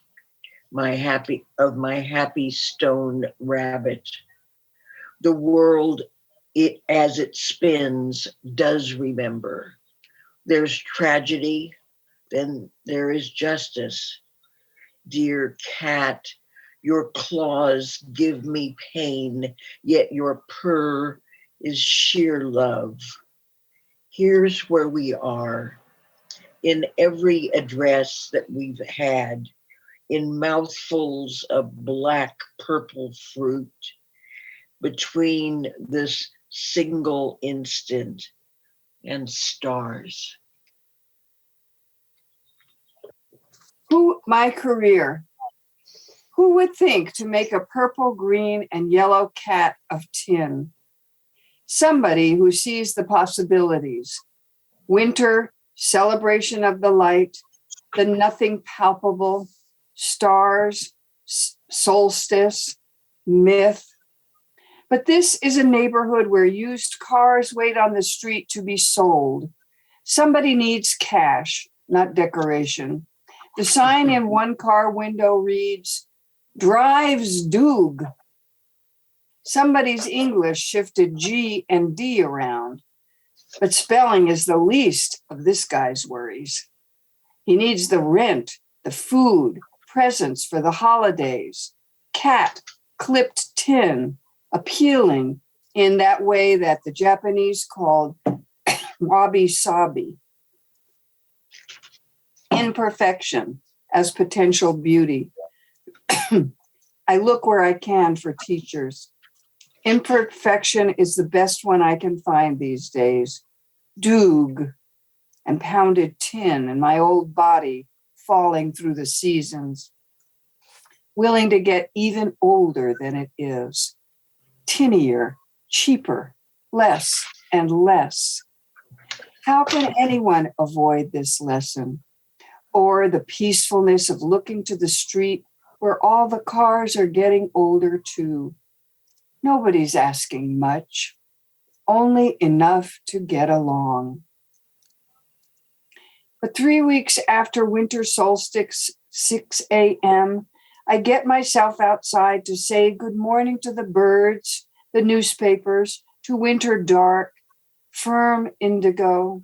S7: my happy stone rabbit. The world, as it spins, does remember. There's tragedy, then there is justice. Dear cat, your claws give me pain, yet your purr is sheer love. Here's where we are. In every address that we've had, in mouthfuls of black purple fruit, between this single instant and stars.
S3: My career. Who would think to make a purple, green, and yellow cat of tin? Somebody who sees the possibilities. Winter, celebration of the light, the nothing palpable, stars, solstice, myth. But this is a neighborhood where used cars wait on the street to be sold. Somebody needs cash, not decoration. The sign in one car window reads, drives Doug. Somebody's English shifted G and D around, but spelling is the least of this guy's worries. He needs the rent, the food, presents for the holidays, cat, clipped tin, appealing in that way that the Japanese called wabi-sabi. Imperfection as potential beauty. I look where I can for teachers. Imperfection is the best one I can find these days. Doog and pounded tin and my old body falling through the seasons. Willing to get even older than it is. Tinnier, cheaper, less and less. How can anyone avoid this lesson? Or the peacefulness of looking to the street where all the cars are getting older too. Nobody's asking much, only enough to get along. But 3 weeks after winter solstice, 6 a.m., I get myself outside to say good morning to the birds, the newspapers, to winter dark, firm indigo.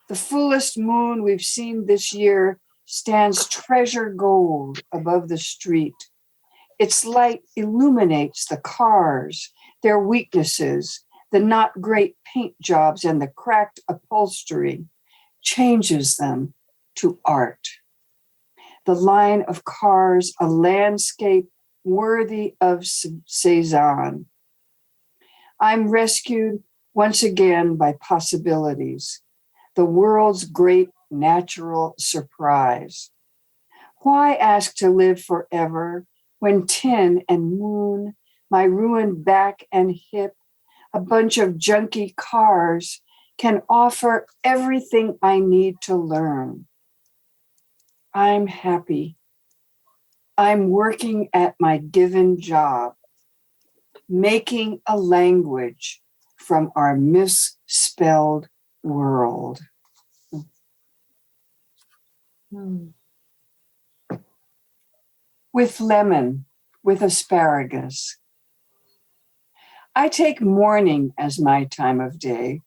S3: The fullest moon we've seen this year stands treasure gold above the street. Its light illuminates the cars, their weaknesses, the not great paint jobs and the cracked upholstery, changes them to art. The line of cars, a landscape worthy of Cézanne. I'm rescued once again by possibilities, the world's great natural surprise. Why ask to live forever when tin and moon, my ruined back and hip, a bunch of junky cars can offer everything I need to learn? I'm happy. I'm working at my given job, making a language from our misspelled world. With lemon, with asparagus. I take morning as my time of day,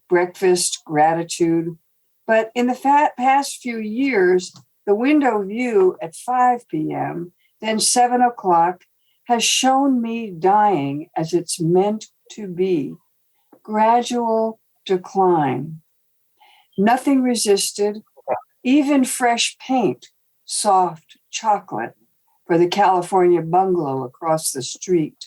S3: breakfast, gratitude, but in the past few years, the window view at 5 p.m., then 7 o'clock, has shown me dying as it's meant to be, gradual decline. Nothing resisted, even fresh paint, soft chocolate for the California bungalow across the street.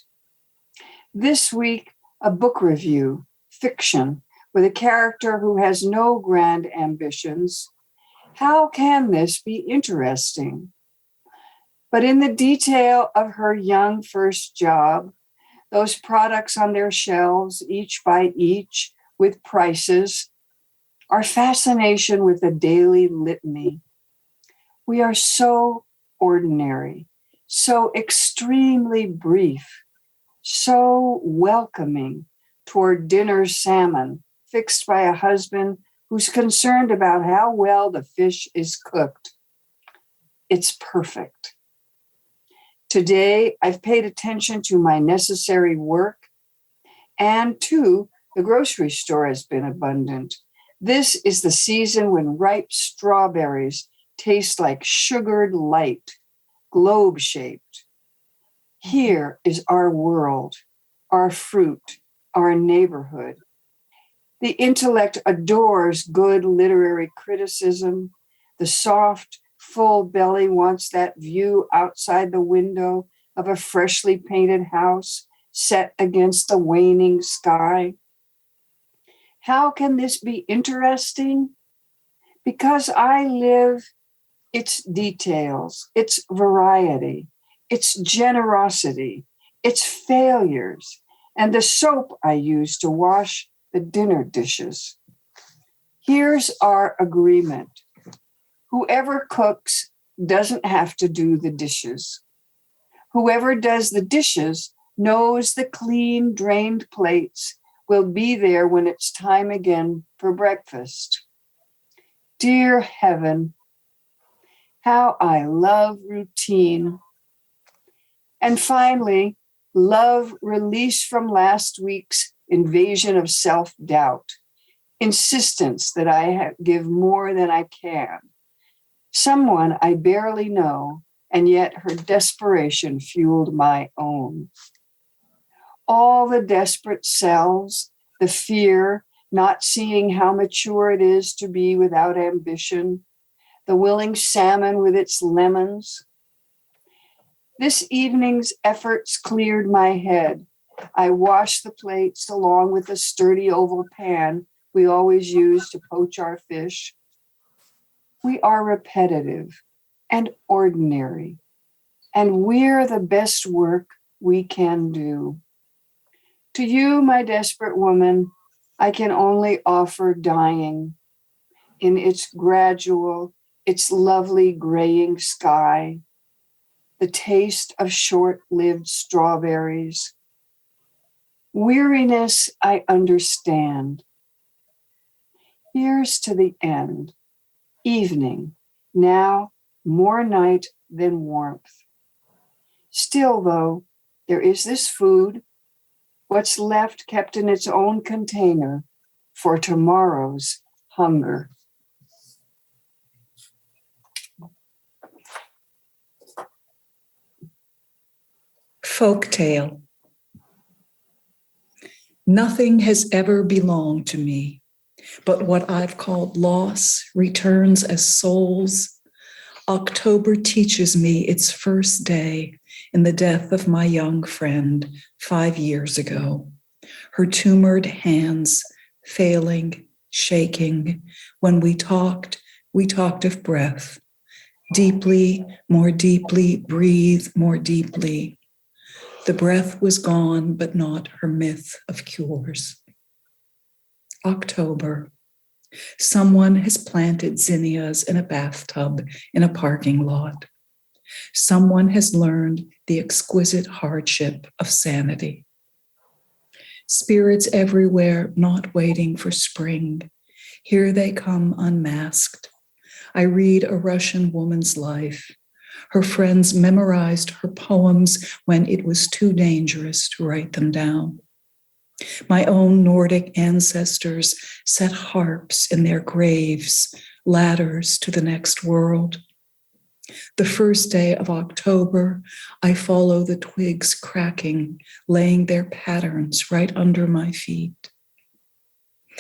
S3: This week, a book review, fiction, with a character who has no grand ambitions. How can this be interesting? But in the detail of her young first job, those products on their shelves, each by each, with prices, our fascination with the daily litany. We are so ordinary, so extremely brief, so welcoming toward dinner salmon fixed by a husband who's concerned about how well the fish is cooked. It's perfect. Today, I've paid attention to my necessary work, and too, the grocery store has been abundant. This is the season when ripe strawberries taste like sugared light, globe-shaped. Here is our world, our fruit, our neighborhood. The intellect adores good literary criticism. The soft, full belly wants that view outside the window of a freshly painted house set against the waning sky. How can this be interesting? Because I live its details, its variety, its generosity, its failures, and the soap I use to wash the dinner dishes. Here's our agreement. Whoever cooks doesn't have to do the dishes. Whoever does the dishes knows the clean, drained plates will be there when it's time again for breakfast. Dear heaven, how I love routine. And finally, love release from last week's invasion of self-doubt, insistence that I give more than I can. Someone I barely know, and yet her desperation fueled my own. All the desperate selves, the fear, not seeing how mature it is to be without ambition, the willing salmon with its lemons. This evening's efforts cleared my head. I washed the plates along with the sturdy oval pan we always use to poach our fish. We are repetitive and ordinary, and we're the best work we can do. To you, my desperate woman, I can only offer dying in its gradual, its lovely graying sky, the taste of short-lived strawberries. Weariness, I understand. Here's to the end. Evening, now more night than warmth. Still, though, there is this food, what's left kept in its own container for tomorrow's hunger.
S6: Folktale. Nothing has ever belonged to me, but what I've called loss returns as souls. October teaches me its first day in the death of my young friend 5 years ago. Her tumored hands failing, shaking. When we talked of breath. Deeply, more deeply, breathe more deeply. The breath was gone, but not her myth of cures. October. Someone has planted zinnias in a bathtub in a parking lot. Someone has learned the exquisite hardship of sanity. Spirits everywhere not waiting for spring. Here they come unmasked. I read a Russian woman's life. Her friends memorized her poems when it was too dangerous to write them down. My own Nordic ancestors set harps in their graves, ladders to the next world. The first day of October, I follow the twigs cracking, laying their patterns right under my feet.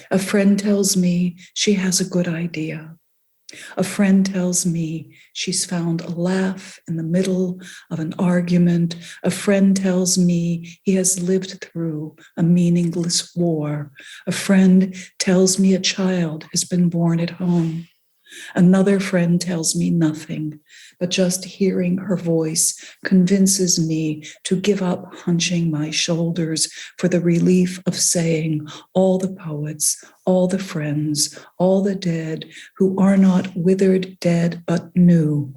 S6: A friend tells me she has a good idea. A friend tells me she's found a laugh in the middle of an argument. A friend tells me he has lived through a meaningless war. A friend tells me a child has been born at home. Another friend tells me nothing, but just hearing her voice convinces me to give up hunching my shoulders for the relief of saying all the poets, all the friends, all the dead who are not withered dead but new.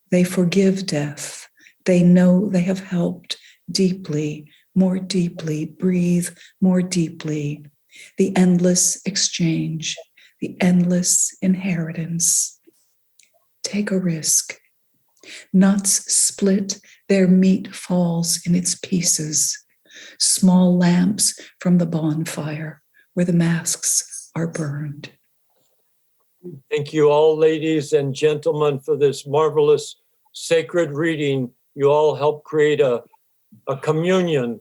S6: They forgive death. They know they have helped deeply, more deeply, breathe more deeply. The endless exchange. The endless inheritance. Take a risk. Nuts split, their meat falls in its pieces. Small lamps from the bonfire where the masks are burned.
S1: Thank you all, ladies and gentlemen, for this marvelous sacred reading. You all helped create a communion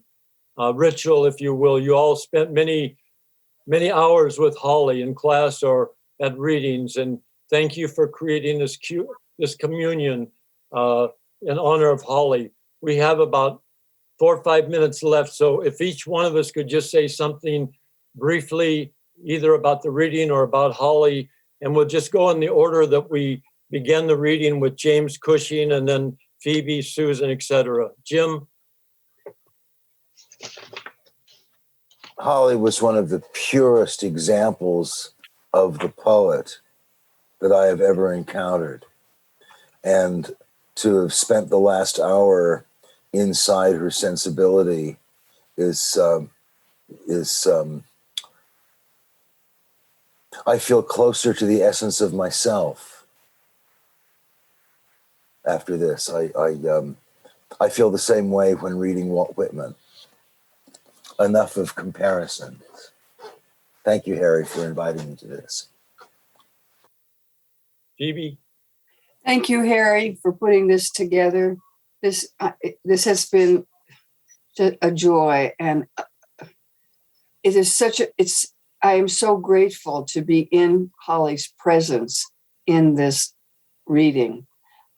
S1: ritual, if you will. You all spent many hours with Holly in class or at readings, and thank you for creating this communion in honor of Holly. We have about 4 or 5 minutes left, so if each one of us could just say something briefly, either about the reading or about Holly, and we'll just go in the order that we began the reading with James Cushing and then Phoebe, Susan, etc. Jim?
S2: Holly was one of the purest examples of the poet that I have ever encountered. And to have spent the last hour inside her sensibility is I feel closer to the essence of myself after this. I feel the same way when reading Walt Whitman. Enough of comparisons. Thank you, Harry, for inviting me to this.
S1: Phoebe?
S3: Thank you, Harry, for putting this together. This has been a joy, and it is I am so grateful to be in Holly's presence in this reading.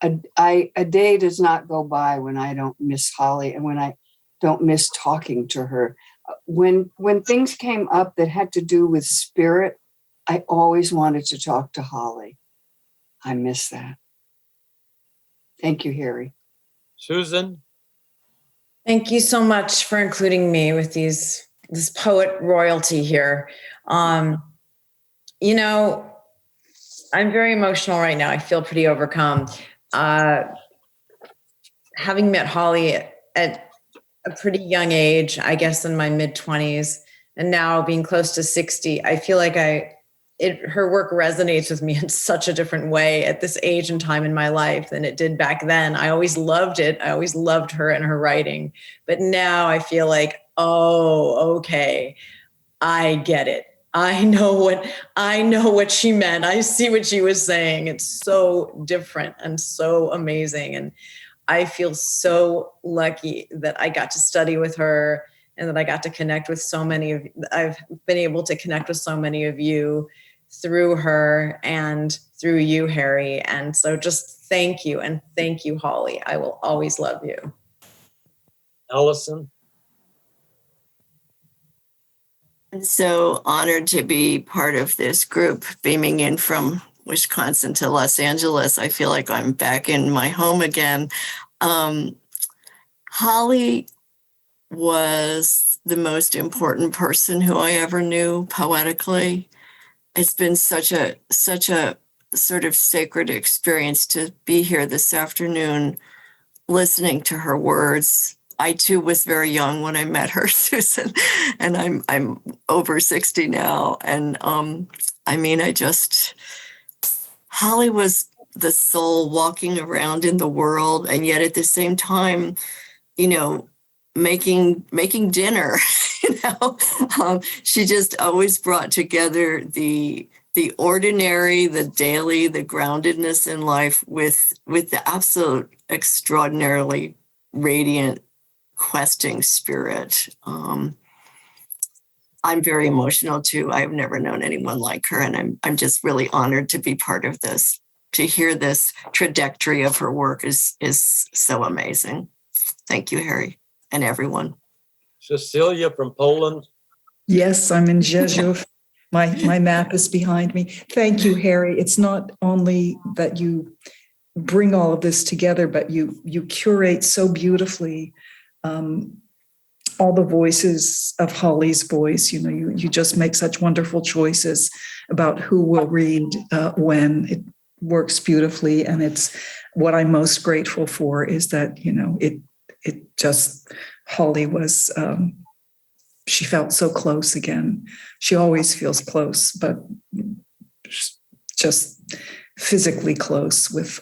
S3: A day does not go by when I don't miss Holly and when I don't miss talking to her. When things came up that had to do with spirit, I always wanted to talk to Holly. I miss that. Thank you, Harry.
S1: Susan?
S4: Thank you so much for including me with this poet royalty here. You know, I'm very emotional right now. I feel pretty overcome. Having met Holly at a pretty young age, I guess in my mid-20s, and now being close to 60, I feel like her work resonates with me in such a different way at this age and time in my life than it did back then. I always loved it. I always loved her and her writing. But now I feel like, oh, okay, I get it. I know what she meant. I see what she was saying. It's so different and so amazing. And I feel so lucky that I got to study with her and that I got to connect with I've been able to connect with so many of you through her and through you, Harry. And so just thank you. And thank you, Holly. I will always love you.
S1: Allison?
S5: I'm so honored to be part of this group, beaming in from Wisconsin to Los Angeles. I feel like I'm back in my home again. Holly was the most important person who I ever knew poetically. It's been such a sort of sacred experience to be here this afternoon, listening to her words. I too was very young when I met her, Susan, and I'm over 60 now. And Holly was the soul walking around in the world, and yet at the same time, making dinner. She just always brought together the the ordinary, the daily, the groundedness in life with the absolute extraordinarily radiant, questing spirit. I'm very emotional too. I've never known anyone like her, and I'm just really honored to be part of this. To hear this trajectory of her work is so amazing. Thank you, Harry, and everyone.
S1: Cecilia from Poland.
S6: Yes, I'm in Rzeszów. My map is behind me. Thank you, Harry. It's not only that you bring all of this together, but you curate so beautifully all the voices of Holly's voice. You know, you just make such wonderful choices about who will read when. It works beautifully, and it's what I'm most grateful for is that, you know, it just, Holly was, she felt so close again. She always feels close, but just physically close with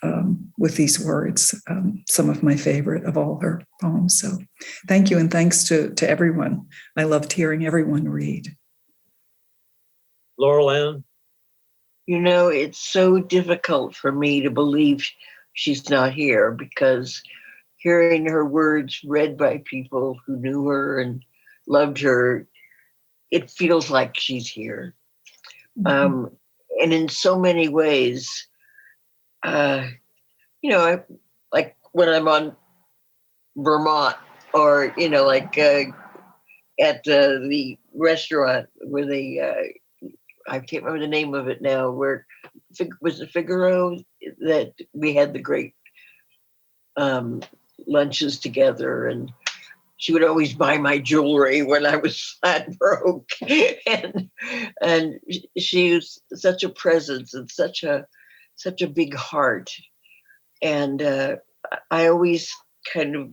S6: these words. Some of my favorite of all her poems. So thank you, and thanks to everyone. I loved hearing everyone read.
S1: Laurel Ann.
S7: You know, it's so difficult for me to believe she's not here, because hearing her words read by people who knew her and loved her, it feels like she's here. And in so mmany ways, you know, like when I'm on Vermont, or, you know, like at the restaurant where they, I can't remember the name of it now, where was it Figaro that we had the great lunches together, and she would always buy my jewelry when I was flat broke, and she was such a presence and such a big heart, and I always kind of,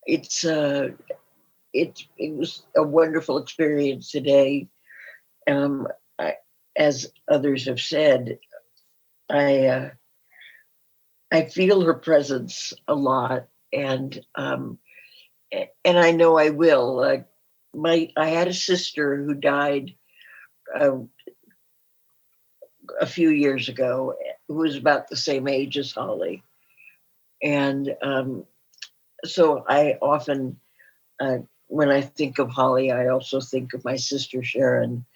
S7: it was a wonderful experience today. As others have said, I feel her presence a lot, and I know I will. I had a sister who died a few years ago, who was about the same age as Holly, and so I often, when I think of Holly, I also think of my sister Sharon,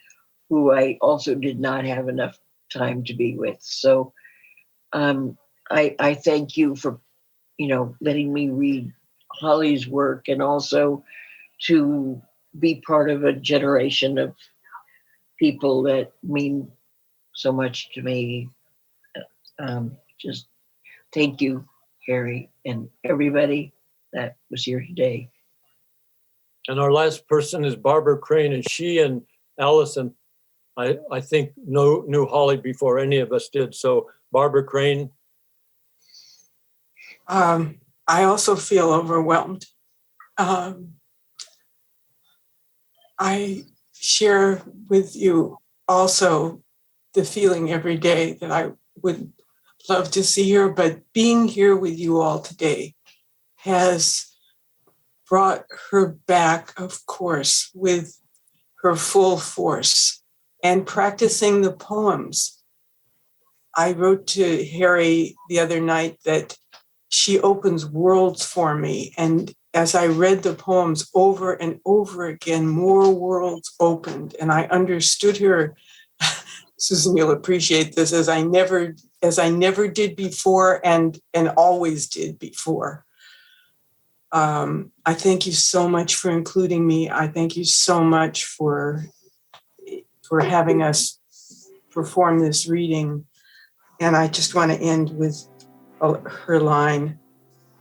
S7: who I also did not have enough time to be with. So I thank you for, you know, letting me read Holly's work, and also to be part of a generation of people that mean so much to me. Just thank you, Harry, and everybody that was here today.
S1: And our last person is Barbara Crane, and she and Allison, I think, knew Holly before any of us did. So Barbara Crane.
S8: I also feel overwhelmed. I share with you also the feeling every day that I would love to see her, but being here with you all today has brought her back, of course, with her full force, and practicing the poems. I wrote to Harry the other night that she opens worlds for me. And as I read the poems over and over again, more worlds opened, and I understood her. Susan, you'll appreciate this, as I never did before, and always did before. I thank you so much for including me. I thank you so much for having us perform this reading. And I just want to end with her line,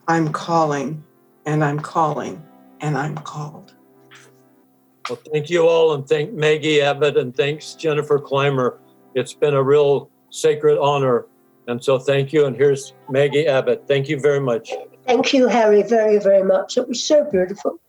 S8: "I'm calling, and I'm calling, and I'm called."
S1: Well, thank you all, and thank Maggie Abbott, and thanks Jennifer Clymer. It's been a real sacred honor. And so thank you. And here's Maggie Abbott. Thank you very much.
S9: Thank you, Harry, very, very much. It was so beautiful.